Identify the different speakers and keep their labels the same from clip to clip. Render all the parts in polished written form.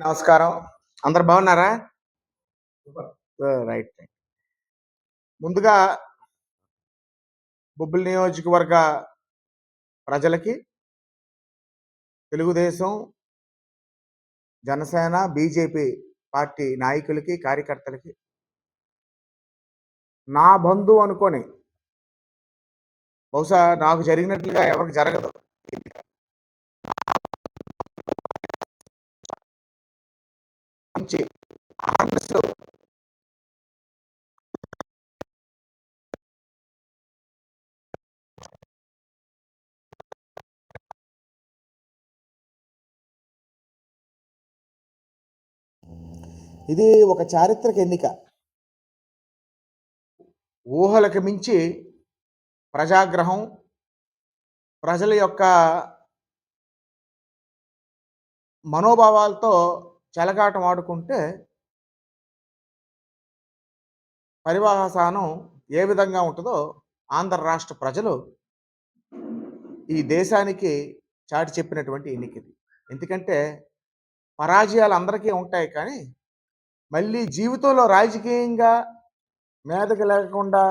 Speaker 1: నమస్కారం. అందరు బాగున్నారా? రైట్. ముందుగా బొబ్బిలి నియోజకవర్గ ప్రజలకి, తెలుగుదేశం, జనసేన, బీజేపీ పార్టీ నాయకులకి, కార్యకర్తలకి నా బంధువు అనుకోని బహుశా నాకు జరిగినట్లుగా ఎవరికి జరగదు. మంచి హార్నెస్ ఇది ఒక చారిత్రక ఎన్నిక. ఊహలకు మించి ప్రజాగ్రహం, ప్రజల యొక్క మనోభావాలతో చెలగాటం ఆడుకుంటే పరివాహసానం ఏ విధంగా ఉంటుందో ఆంధ్ర రాష్ట్ర ప్రజలు ఈ దేశానికి చాటి చెప్పినటువంటి ఎన్నిక ఇది. ఎందుకంటే పరాజయాలు అందరికీ ఉంటాయి, కానీ మళ్ళీ జీవితంలో రాజకీయంగా మీదకి లేకుండా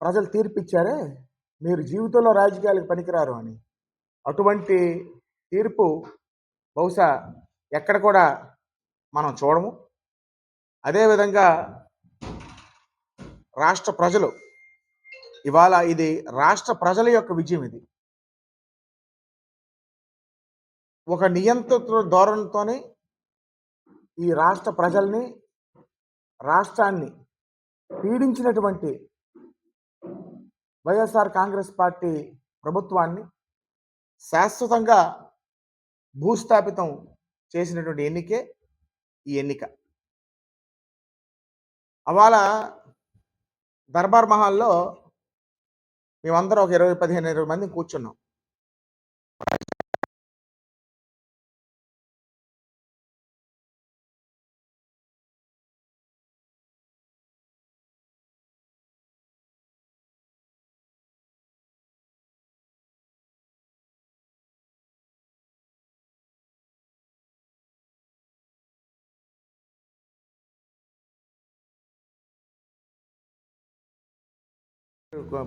Speaker 1: ప్రజలు తీర్పిచ్చారే, మీరు జీవితంలో రాజకీయాలకు పనికిరారు అని. అటువంటి తీర్పు బహుశా ఎక్కడ కూడా మనం చూడము. అదేవిధంగా రాష్ట్ర ప్రజలు ఇవాళ ఇది రాష్ట్ర ప్రజల యొక్క విజయం. ఇది ఒక నియంత్రిత ధోరణితోనే ఈ రాష్ట్ర ప్రజల్ని, రాష్ట్రాన్ని పీడించినటువంటి వైఎస్ఆర్ కాంగ్రెస్ పార్టీ ప్రభుత్వాన్ని శాశ్వతంగా భూస్థాపితం చేసినటువంటి ఎన్నికే ఈ ఎన్నిక. అవాళ దర్బార్ మహల్లో మేమందరం ఒక 15 మంది కూర్చున్నాం.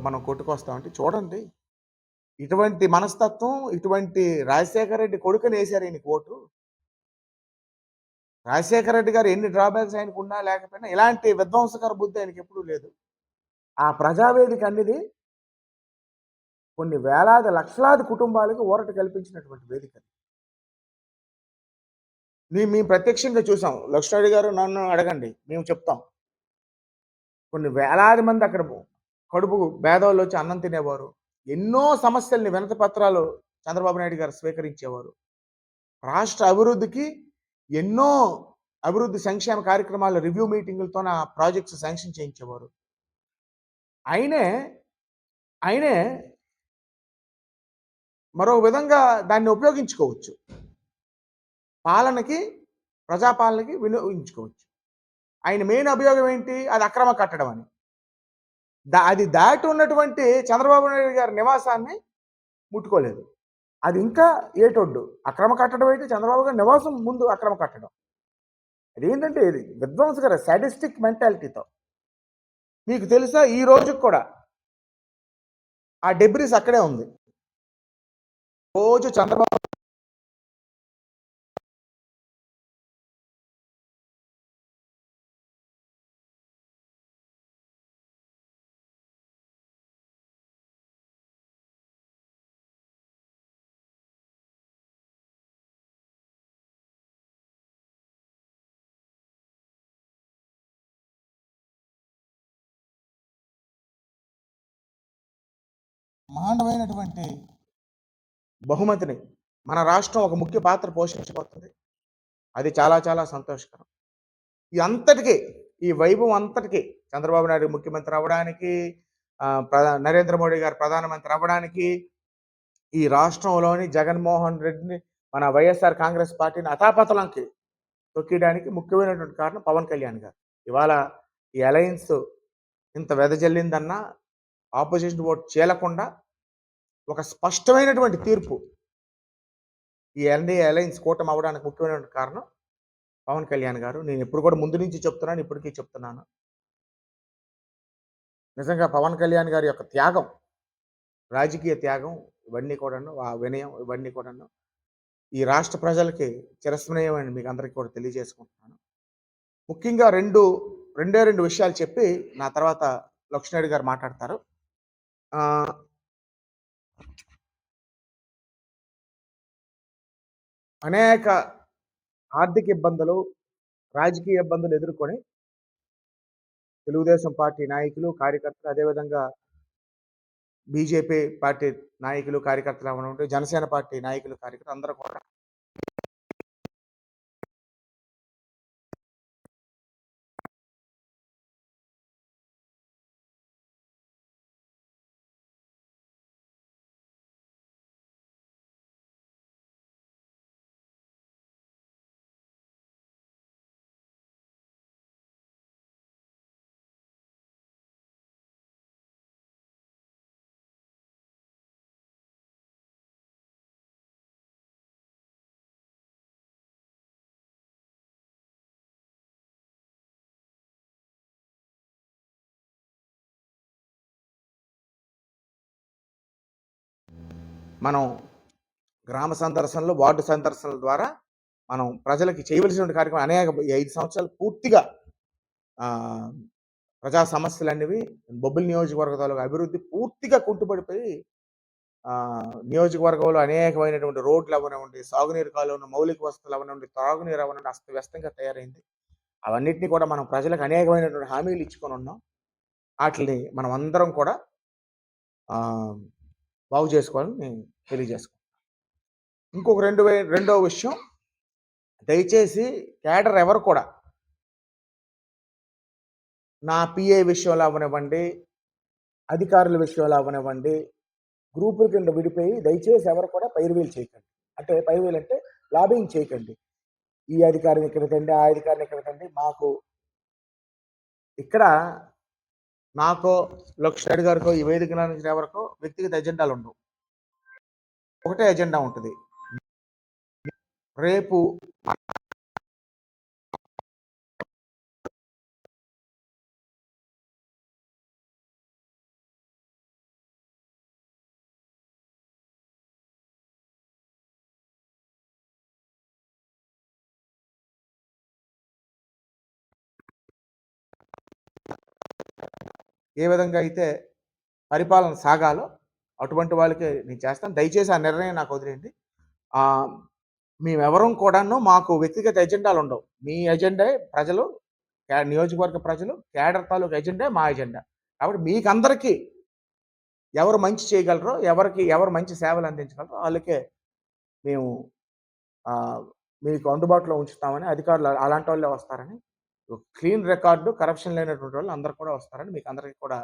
Speaker 1: మనం కొట్టుకొస్తామంటే చూడండి, ఇటువంటి మనస్తత్వం, ఇటువంటి రాజశేఖర రెడ్డి కొడుకుని వేశారు ఈయనకి ఓటు. రాజశేఖర రెడ్డి గారు ఎన్ని డ్రాబ్యాక్స్ ఆయనకు ఉన్నా లేకపోయినా ఇలాంటి విధ్వంసకర బుద్ధి ఆయనకి ఎప్పుడూ లేదు. ఆ ప్రజావేదిక అనేది కొన్ని వేలాది లక్షలాది కుటుంబాలకు ఊరట కల్పించినటువంటి వేదిక. మేము ప్రత్యక్షంగా చూసాం. లక్ష్మణరెడ్డి గారు నన్ను అడగండి, మేము చెప్తాం. కొన్ని వేలాది మంది అక్కడ కడుపు పేదవాళ్ళు వచ్చి అన్నం తినేవారు. ఎన్నో సమస్యల్ని వినతి పత్రాలు చంద్రబాబు నాయుడు గారు స్వీకరించేవారు. రాష్ట్ర అభివృద్ధికి ఎన్నో అభివృద్ధి సంక్షేమ కార్యక్రమాల రివ్యూ మీటింగులతో నా ప్రాజెక్ట్స్ శాంక్షన్ చేయించేవారు. ఆయనే మరో విధంగా దాన్ని ఉపయోగించుకోవచ్చు, పాలనకి, ప్రజాపాలనకి వినియోగించుకోవచ్చు. ఆయన మెయిన్ అభియోగం ఏంటి? అది అక్రమ కట్టడం అని. అది దాటి ఉన్నటువంటి చంద్రబాబు నాయుడు గారి నివాసాన్ని ముట్టుకోలేదు. అది ఇంకా ఏటొడ్డు. అక్రమ కట్టడం అయితే చంద్రబాబు గారి నివాసం ముందు అక్రమ కట్టడం. అదేంటంటే ఇది విధ్వంసకర సాడిస్టిక్ మెంటాలిటీతో. మీకు తెలుసా, ఈ రోజుకి కూడా ఆ డెబ్రిస్ అక్కడే ఉంది. రోజు చంద్రబాబు మానవైనటువంటి బహుమతిని మన రాష్ట్రం ఒక ముఖ్య పాత్ర పోషించబోతుంది. అది చాలా చాలా సంతోషకరం. ఈ అంతటికీ, ఈ వైభవం అంతటికీ చంద్రబాబు నాయుడు ముఖ్యమంత్రి అవ్వడానికి, నరేంద్ర మోడీ గారు ప్రధానమంత్రి అవ్వడానికి, ఈ రాష్ట్రంలోని జగన్మోహన్ రెడ్డిని, మన వైఎస్ఆర్ కాంగ్రెస్ పార్టీని అతాపతలంకి తొక్కియడానికి ముఖ్యమైనటువంటి కారణం పవన్ కళ్యాణ్ గారు. ఇవాళ ఈ అలయన్స్ ఇంత వెదజల్లిందన్నా, ఆపోజిషన్ ఓట్ చీలకుండా ఒక స్పష్టమైనటువంటి తీర్పు ఈ ఎన్‌డీఏ అలయన్స్ కూటమి అవ్వడానికి ముఖ్యమైనటువంటి కారణం పవన్ కళ్యాణ్ గారు. నేను ఎప్పుడు కూడా ముందు నుంచి చెప్తున్నాను, ఇప్పటికీ చెప్తున్నాను. నిజంగా పవన్ కళ్యాణ్ గారి యొక్క త్యాగం, రాజకీయ త్యాగం ఇవన్నీ కూడాను, ఆ వినయం ఇవన్నీ కూడాను ఈ రాష్ట్ర ప్రజలకి చిరస్మరణీయం అని మీకు అందరికీ కూడా తెలియజేసుకుంటున్నాను. ముఖ్యంగా రెండే 2 విషయాలు చెప్పి నా తర్వాత లక్ష్మణరెడ్డి గారు మాట్లాడతారు. ఆహ్, అనేక ఆర్థిక ఇబ్బందులు, రాజకీయ ఇబ్బందులు ఎదుర్కొని తెలుగుదేశం పార్టీ నాయకులు, కార్యకర్తలు అదేవిధంగా బీజేపీ పార్టీ నాయకులు, కార్యకర్తలు అవ్వనివ్వండి, జనసేన పార్టీ నాయకులు, కార్యకర్తలు అందరూ కూడా మనం గ్రామ సందర్శనలు, వార్డు సందర్శనల ద్వారా మనం ప్రజలకి చేయవలసినటువంటి కార్యక్రమం అనేక ఈ 5 సంవత్సరాలు పూర్తిగా ఆహ్, ప్రజా సమస్యలనేవి బొబ్బిలి నియోజకవర్గ తాలూకా అభివృద్ధి పూర్తిగా కుంటుపడిపోయి నియోజకవర్గంలో అనేకమైనటువంటి రోడ్లు అవ్వనివ్వండి, సాగునీరు కాలువలు, మౌలిక వసతులు అవ్వనివ్వండి, తాగునీరు అవ్వనివ్వండి అస్తవ్యస్తంగా తయారైంది. అవన్నిటిని కూడా మనం ప్రజలకు అనేకమైనటువంటి హామీలు ఇచ్చుకొని ఉన్నాం. ఆటిల్ని మనం అందరం కూడా ఆహ్, బాగు చేసుకోవాలని నేను తెలియజేసుకుంటున్నాను. ఇంకొక రెండో విషయం, దయచేసి కేడర్ ఎవరు కూడా నా పిఏ విషయంలో అవ్వనివ్వండి, అధికారుల విషయంలో అవ్వనివ్వండి, గ్రూపుల కింద విడిపోయి దయచేసి ఎవరు కూడా పైరువీలు చేయకండి. అంటే పైరువీలు అంటే లాబింగ్ చేయకండి. ఈ అధికారిని ఇక్కడ తండి, ఆ అధికారిని ఇక్కడ తండి. ఇక్కడ నాకో, లక్ష్మణ్ గారికో, ఈ వేదిక నుంచి ఎవరికో వ్యక్తిగత ఎజెండాలు ఉండవు. ఒకటే ఎజెండా ఉంటుంది. రేపు ఏ విధంగా అయితే పరిపాలన సాగాలో అటువంటి వాళ్ళకే నేను చేస్తాను. దయచేసి ఆ నిర్ణయం నాకు వదిలేయండి. మేమెవరం కూడాను మాకు వ్యక్తిగత ఎజెండాలు ఉండవు. మీ ఎజెండే ప్రజలు, నియోజకవర్గ ప్రజలు, కేడర్ తాలూకు ఎజెండే మా ఎజెండా. కాబట్టి మీకందరికీ ఎవరు మంచి చేయగలరో, ఎవరు మంచి సేవలు అందించగలరో వాళ్ళకే మేము మీకు అందుబాటులో ఉంచుతామని, అధికారులు అలాంటి వాళ్ళే వస్తారని, క్లీన్ రికార్డు, కరప్షన్ లేనటువంటి వాళ్ళు అందరూ కూడా వస్తారని మీకు అందరికీ కూడా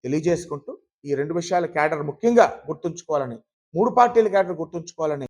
Speaker 1: తెలియజేసుకుంటూ, ఈ 2 విషయాలు కేడర్ ముఖ్యంగా గుర్తుంచుకోవాలని, 3 పార్టీల కేడర్ గుర్తుంచుకోవాలని